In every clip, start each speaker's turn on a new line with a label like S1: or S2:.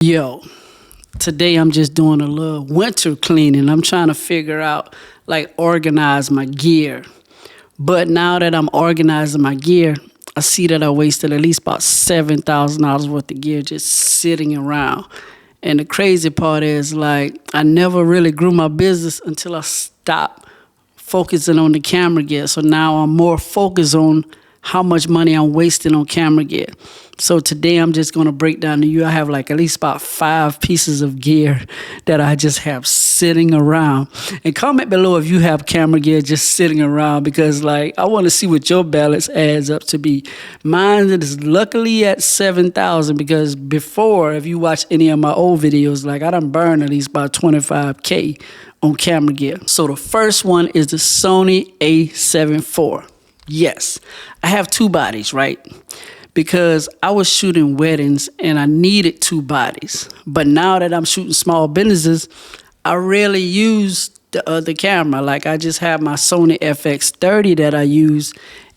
S1: Yo, today I'm just doing a little winter cleaning. I'm trying to figure out, like, organize my gear. But now that I'm organizing my gear, I see that I wasted at least about $7,000 worth of gear just sitting around. And the crazy part is, like, I never really grew my business until I stopped focusing on the camera gear. So now I'm more focused on how much money I'm wasting on camera gear. So today I'm just going to break down to you. I have like at least about 5 pieces of gear that I just have sitting around. And comment below if you have camera gear just sitting around, because like I want to see what your balance adds up to be. Mine is luckily at 7,000, because before, if you watch any of my old videos, like I done burned at least about 25K on camera gear. So the first one is the Sony A7rIV. Yes, I have 2 bodies, right? Because I was shooting weddings and I needed 2 bodies. But now that I'm shooting small businesses, I rarely use the other camera. Like I just have my Sony FX30 that I use,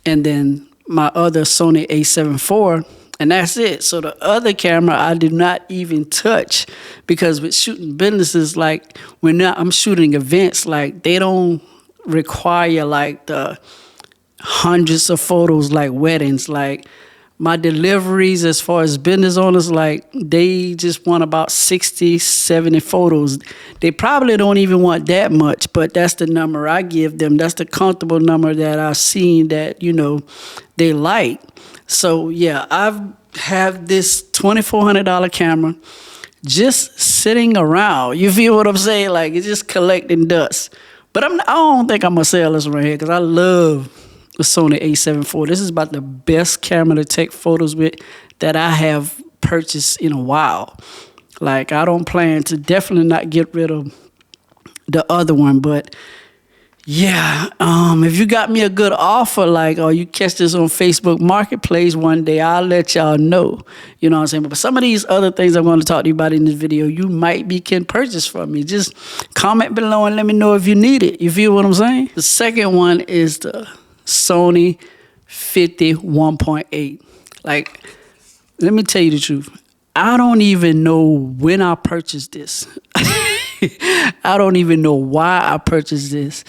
S1: and then my other Sony A7rIV, and that's it. So the other camera I do not even touch, because with shooting businesses, like when I'm shooting events, like they don't require like the hundreds of photos like weddings. Like my deliveries as far as business owners, like they just want about 60, 70 photos. They probably don't even want that much, but that's the number I give them. That's the comfortable number that I've seen that, you know, they like. So yeah, I have this $2,400 camera just sitting around. You feel what I'm saying? Like it's just collecting dust. But I don't think I'm gonna sell this right here, because I love the Sony A7rIV. This is about the best camera to take photos with that I have purchased in a while. Like I don't plan to definitely not get rid of the other one, but yeah, if you got me a good offer, like, or you catch this on Facebook Marketplace one day, I'll let y'all know. You know what I'm saying? But some of these other things I'm going to talk to you about in this video, you can purchase from me. Just comment below and let me know if you need it. You feel what I'm saying? The second one is the Sony 51.8. Like, let me tell you the truth. I don't even know when I purchased this. I don't even know why I purchased this.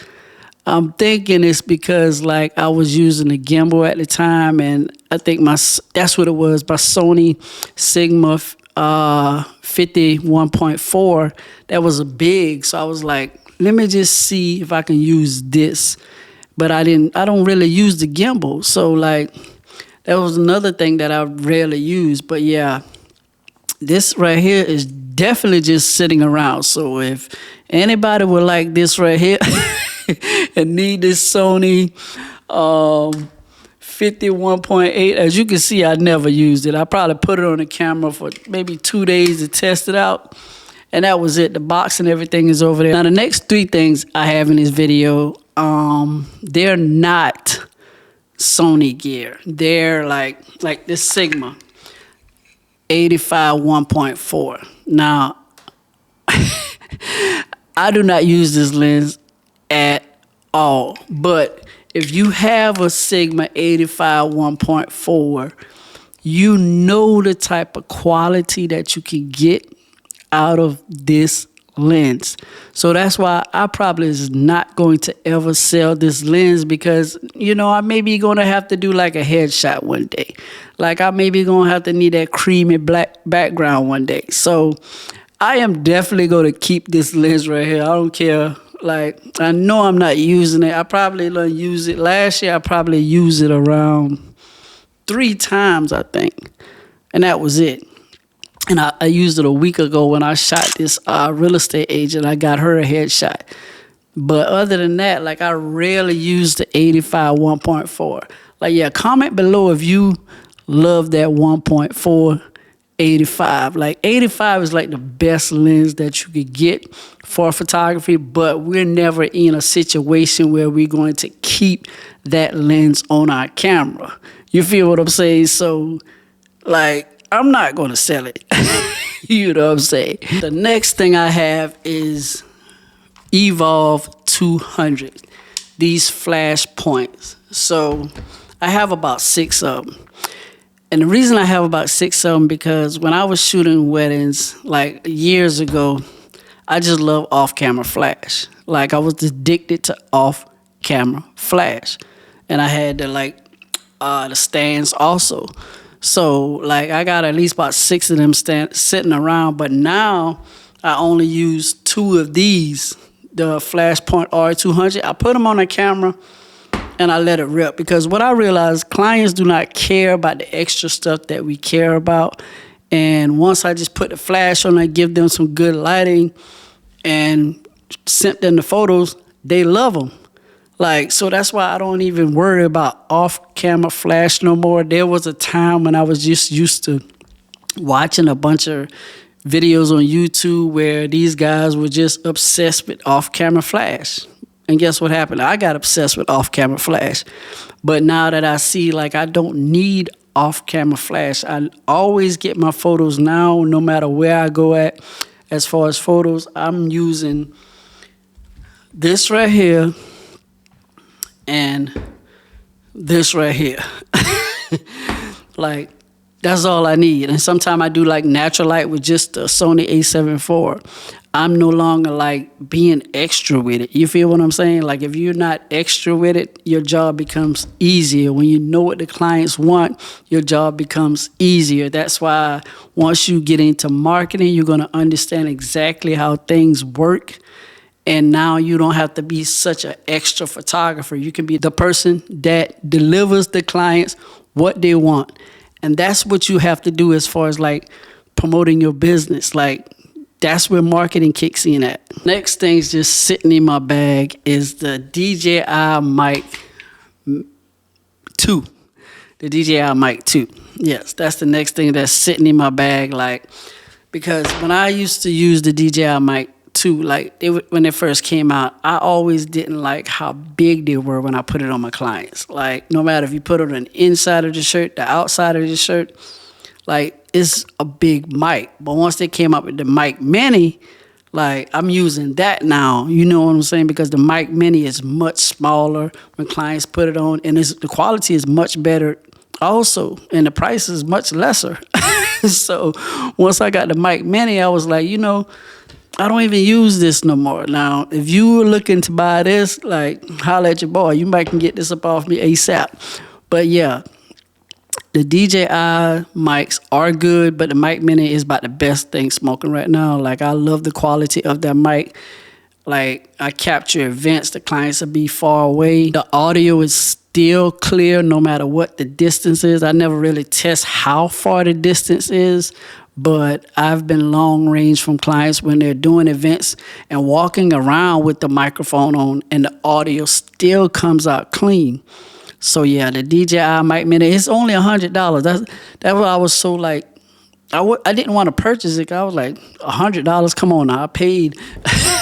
S1: I'm thinking it's because like I was using a gimbal at the time, and I think that's what it was, my Sony Sigma 51.4. That was a big, so I was like, let me just see if I can use this. But I don't really use the gimbal. So like that was another thing that I rarely use. But yeah, this right here is definitely just sitting around. So if anybody would like this right here and need this Sony 51.8, as you can see, I never used it. I probably put it on the camera for maybe 2 days to test it out, and that was it. The box and everything is over there. Now the next 3 things I have in this video, they're not Sony gear. They're like this Sigma 85 1.4. Now I do not use this lens at all, but if you have a Sigma 85 1.4, you know the type of quality that you can get out of this lens. So that's why I probably is not going to ever sell this lens, because you know I may be going to have to do like a headshot one day. Like I may be going to have to need that creamy black background one day. So I am definitely going to keep this lens right here. I don't care. Like I know I'm not using it. I probably didn't use it last year. I probably used it around 3 times, I think, and that was it. And I used it a week ago when I shot this real estate agent. I got her a headshot. But other than that, like I rarely use the 85 1.4. Like, yeah, comment below if you love that 1.4 85. Like 85 is like the best lens that you could get for photography, but we're never in a situation where we're going to keep that lens on our camera. You feel what I'm saying? So, like, I'm not going to sell it. You know what I'm saying? The next thing I have is Evolv 200. These flash points. So I have about 6 of them. And the reason I have about 6 of them, because when I was shooting weddings, like years ago, I just love off-camera flash. Like I was addicted to off-camera flash. And I had the stands also. So like I got at least about 6 of them sitting around, but now I only use 2 of these, the Flashpoint R200. I put them on a camera and I let it rip, because what I realized, clients do not care about the extra stuff that we care about. And once I just put the flash on, I give them some good lighting and sent them the photos, they love them. Like, so that's why I don't even worry about off-camera flash no more. There was a time when I was just used to watching a bunch of videos on YouTube where these guys were just obsessed with off-camera flash. And guess what happened? I got obsessed with off-camera flash. But now that I see, like, I don't need off-camera flash, I always get my photos now, no matter where I go at. As far as photos, I'm using this right here and this right here. Like, that's all I need. And sometimes I do like natural light with just the Sony A7rIV. I'm no longer like being extra with it. You feel what I'm saying? Like if you're not extra with it, your job becomes easier. When you know what the clients want, your job becomes easier. That's why once you get into marketing, you're going to understand exactly how things work. And now you don't have to be such an extra photographer. You can be the person that delivers the clients what they want. And that's what you have to do as far as like promoting your business. Like that's where marketing kicks in at. Next thing's just sitting in my bag is the DJi Mic 2. The DJi Mic 2. Yes, that's the next thing that's sitting in my bag. Like, because when I used to use the DJi Mic 2, like when it first came out, I always didn't like how big they were when I put it on my clients. Like no matter if you put it on the inside of the shirt, the outside of the shirt, like it's a big mic. But once they came up with the Mic Mini, like I'm using that now. You know what I'm saying? Because the Mic Mini is much smaller when clients put it on, and the quality is much better also, and the price is much lesser. So once I got the Mic Mini, I was like, you know, I don't even use this no more. Now, if you were looking to buy this, like, holla at your boy. You might can get this up off me ASAP. But yeah, the DJi mics are good, but the Mic Mini is about the best thing smoking right now. Like, I love the quality of that mic. Like, I capture events. The clients will be far away. The audio is still clear no matter what the distance is. I never really test how far the distance is, but I've been long range from clients when they're doing events and walking around with the microphone on, and the audio still comes out clean. So yeah, the DJi Mic Mini, it's only $100. That's what I was so like, I didn't want to purchase it. I was like, $100, come on now. I paid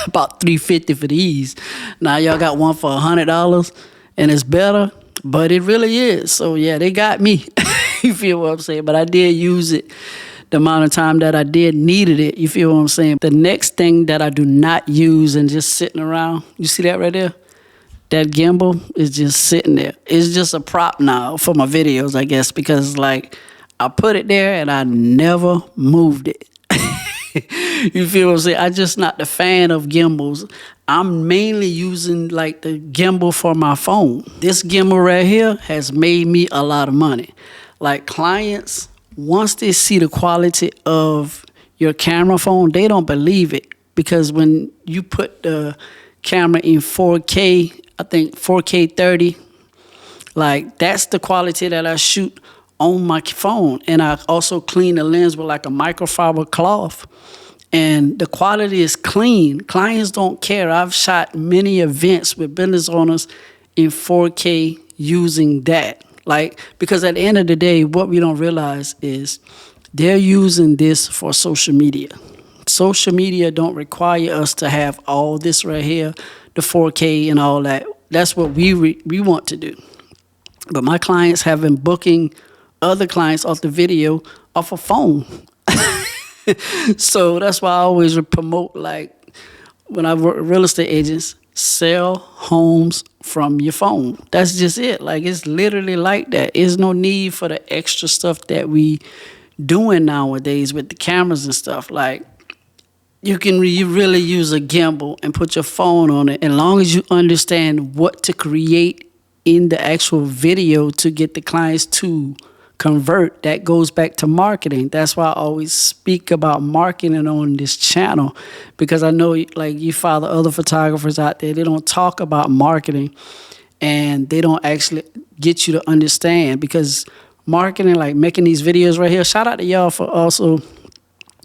S1: about $350 for these. Now y'all got one for $100 and it's better, but it really is. So yeah, they got me. You feel what I'm saying? But I did use it the amount of time that I did needed it. You feel what I'm saying? The next thing that I do not use and just sitting around, you see that right there? That gimbal is just sitting there. It's just a prop now for my videos, I guess, because like I put it there and I never moved it. You feel what I'm saying? I'm just not the fan of gimbals. I'm mainly using like the gimbal for my phone. This gimbal right here has made me a lot of money. Like clients, once they see the quality of your camera phone, they don't believe it. Because when you put the camera in 4K, I think 4K 30, like that's the quality that I shoot on my phone. And I also clean the lens with like a microfiber cloth. And the quality is clean. Clients don't care. I've shot many events with business owners in 4K using that. Like, because at the end of the day, what we don't realize is they're using this for social media. Social media don't require us to have all this right here, the 4K and all that. That's what we want to do. But my clients have been booking other clients off the video off a phone. So that's why I always promote, like, when I work with real estate agents, sell homes from your phone. That's just it. Like, it's literally like that. There's no need for the extra stuff that we doing nowadays with the cameras and stuff. Like, you really use a gimbal and put your phone on it, as long as you understand what to create in the actual video to get the clients to convert. That goes back to marketing. That's why I always speak about marketing on this channel, because I know, like, you follow other photographers out there, they don't talk about marketing and they don't actually get you to understand, because marketing, like making these videos right here, shout out to y'all for also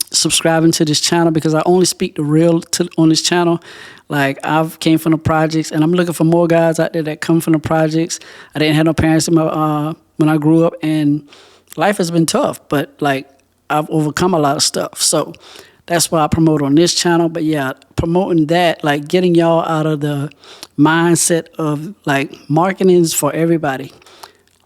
S1: subscribing to this channel, because I only speak the real on this channel. Like, I've came from the projects, and I'm looking for more guys out there that come from the projects. I didn't have no parents in my when I grew up, and life has been tough, but like, I've overcome a lot of stuff. So that's why I promote on this channel. But yeah, promoting that, like getting y'all out of the mindset of like marketing is for everybody.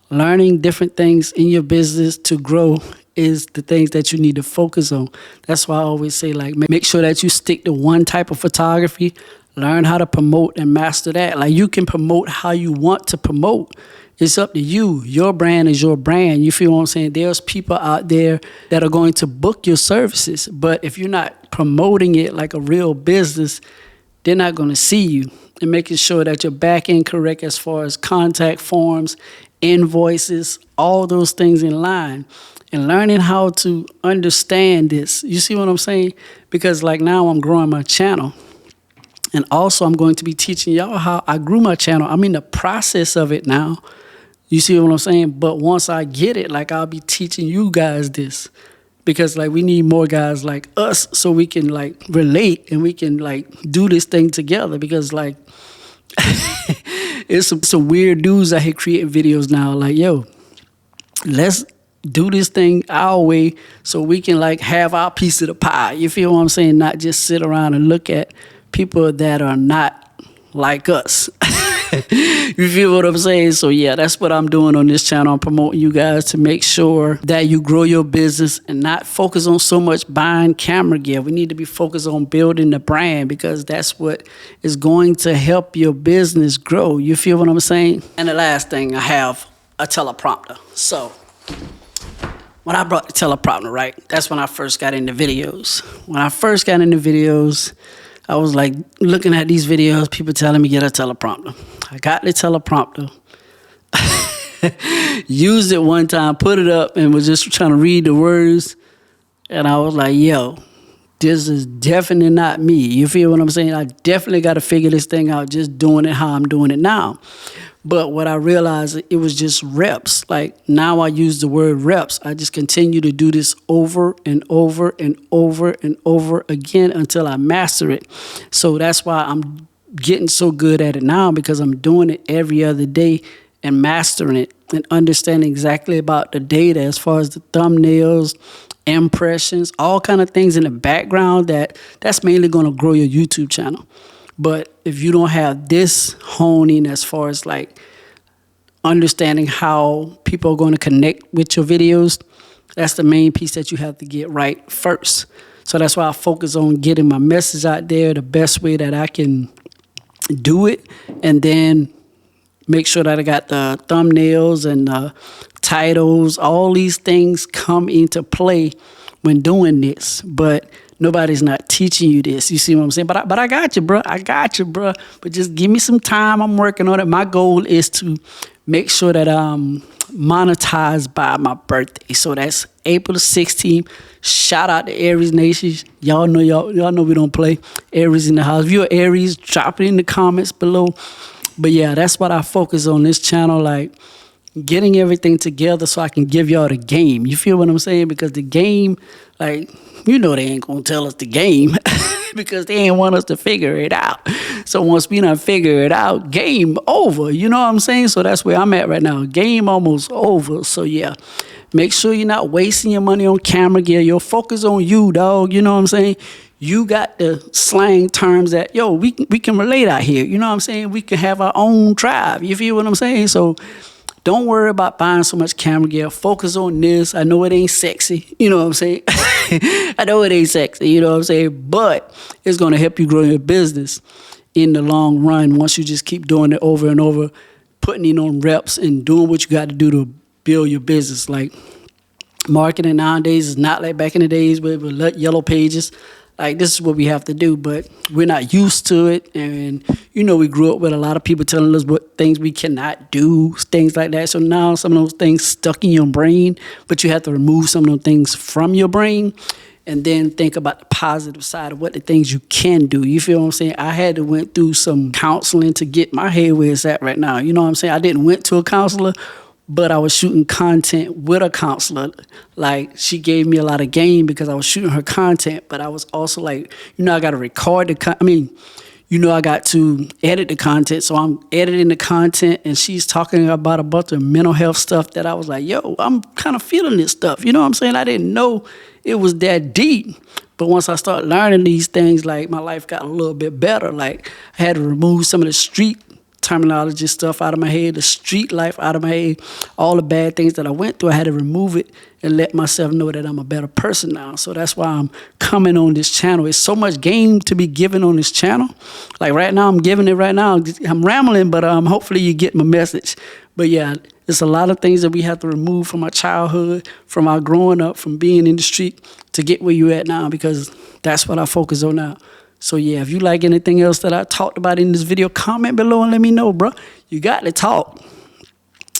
S1: Learning different things in your business to grow is the things that you need to focus on. That's why I always say, like, make sure that you stick to one type of photography. Learn how to promote and master that. Like, you can promote how you want to promote. It's up to you. Your brand is your brand. You feel what I'm saying? There's people out there that are going to book your services, but if you're not promoting it like a real business, they're not going to see you. And making sure that your back end correct as far as contact forms, invoices, all those things in line. And learning how to understand this. You see what I'm saying? Because like now I'm growing my channel. And also I'm going to be teaching y'all how I grew my channel. I'm in the process of it now. You see what I'm saying? But once I get it, like, I'll be teaching you guys this. Because like, we need more guys like us so we can like relate and we can like do this thing together. Because like, it's some weird dudes out here creating videos now. Like, yo, let's do this thing our way so we can like have our piece of the pie. You feel what I'm saying? Not just sit around and look at people that are not like us. You feel what I'm saying? So yeah, that's what I'm doing on this channel. I'm promoting you guys to make sure that you grow your business and not focus on so much buying camera gear. We need to be focused on building the brand, because that's what is going to help your business grow. You feel what I'm saying? And the last thing, I have a teleprompter. So when I brought the teleprompter, right, that's when I first got into videos. When I first got into videos, I was like looking at these videos, people telling me get a teleprompter. I got the teleprompter, used it one time, put it up, and was just trying to read the words. And I was like, yo, this is definitely not me. You feel what I'm saying? I definitely got to figure this thing out just doing it how I'm doing it now. But what I realized, it was just reps. Like, now I use the word reps. I just continue to do this over and over and over and over again until I master it. So that's why I'm getting so good at it now, because I'm doing it every other day and mastering it and understanding exactly about the data as far as the thumbnails, impressions, all kind of things in the background that's mainly going to grow your YouTube channel. But if you don't have this honing as far as like understanding how people are going to connect with your videos, that's the main piece that you have to get right first. So that's why I focus on getting my message out there the best way that I can do it, and then make sure that I got the thumbnails and the titles. All these things come into play when doing this, but nobody's not teaching you this. You see what I'm saying? But I got you, bro. I got you, bro. But just give me some time. I'm working on it. My goal is to make sure that I'm monetized by my birthday. So that's April the 16th. Shout out to Aries Nation. Y'all know we don't play. Aries in the house. If you're Aries, drop it in the comments below. But yeah, that's what I focus on this channel, like getting everything together so I can give y'all the game. You feel what I'm saying? Because the game, like, you know they ain't gonna tell us the game because they ain't want us to figure it out. So once we done figure it out, game over. You know what I'm saying? So that's where I'm at right now. Game almost over. So yeah, make sure you're not wasting your money on camera gear. Your focus on you, dog. You know what I'm saying? You got the slang terms that, yo, we can relate out here. You know what I'm saying? We can have our own tribe. You feel what I'm saying? So don't worry about buying so much camera gear. Focus on this. I know it ain't sexy. You know what I'm saying? I know it ain't sexy. You know what I'm saying? But it's going to help you grow your business. in the long run, once you just keep doing it over and over, putting in on reps and doing what you got to do to build your business. Like, marketing nowadays is not like back in the days with yellow pages. Like, this is what we have to do, but we're not used to it. And, you know, we grew up with a lot of people telling us what things we cannot do, things like that. So now some of those things stuck in your brain, but you have to remove some of those things from your brain and then think about the positive side of what the things you can do. You feel what I'm saying? I had to went through some counseling to get my head where it's at right now. You know what I'm saying? I didn't went to a counselor, but I was shooting content with a counselor. Like, she gave me a lot of game because I was shooting her content, but I was also like, you know, I got to record I got to edit the content. So I'm editing the content, and she's talking about a bunch of mental health stuff that I was like, yo, I'm kind of feeling this stuff. You know what I'm saying? I didn't know it was that deep. But once I started learning these things, like, my life got a little bit better. Like, I had to remove some of the street terminology stuff out of my head, the street life out of my head, all the bad things that I went through. I had to remove it and let myself know that I'm a better person now. So that's why I'm coming on this channel. It's so much game to be given on this channel. Like, right now, I'm giving it right now. I'm rambling, but hopefully you get my message. But yeah, it's a lot of things that we have to remove from our childhood, from our growing up, from being in the street to get where you at now, because that's what I focus on now. So yeah, if you like anything else that I talked about in this video, comment below and let me know, bro. You got to talk.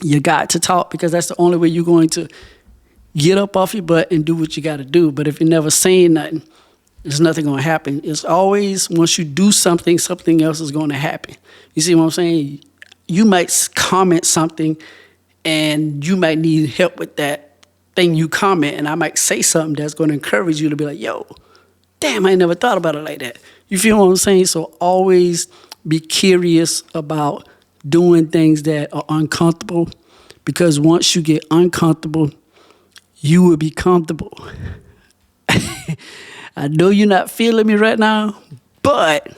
S1: You got to talk, because that's the only way you're going to get up off your butt and do what you got to do. But if you're never saying nothing, there's nothing going to happen. It's always, once you do something, something else is going to happen. You see what I'm saying? You might comment something and you might need help with that thing you comment, and I might say something that's going to encourage you to be like, yo, damn, I never thought about it like that. You feel what I'm saying? So always be curious about doing things that are uncomfortable, because once you get uncomfortable, you will be comfortable. I know you're not feeling me right now, but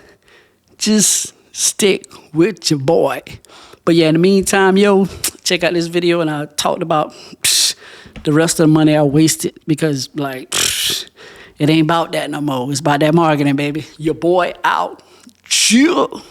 S1: just stick with your boy. But yeah, in the meantime, yo, check out this video, and I talked about the rest of the money I wasted, because, like, it ain't about that no more. It's about that marketing, baby. Your boy out. Chill.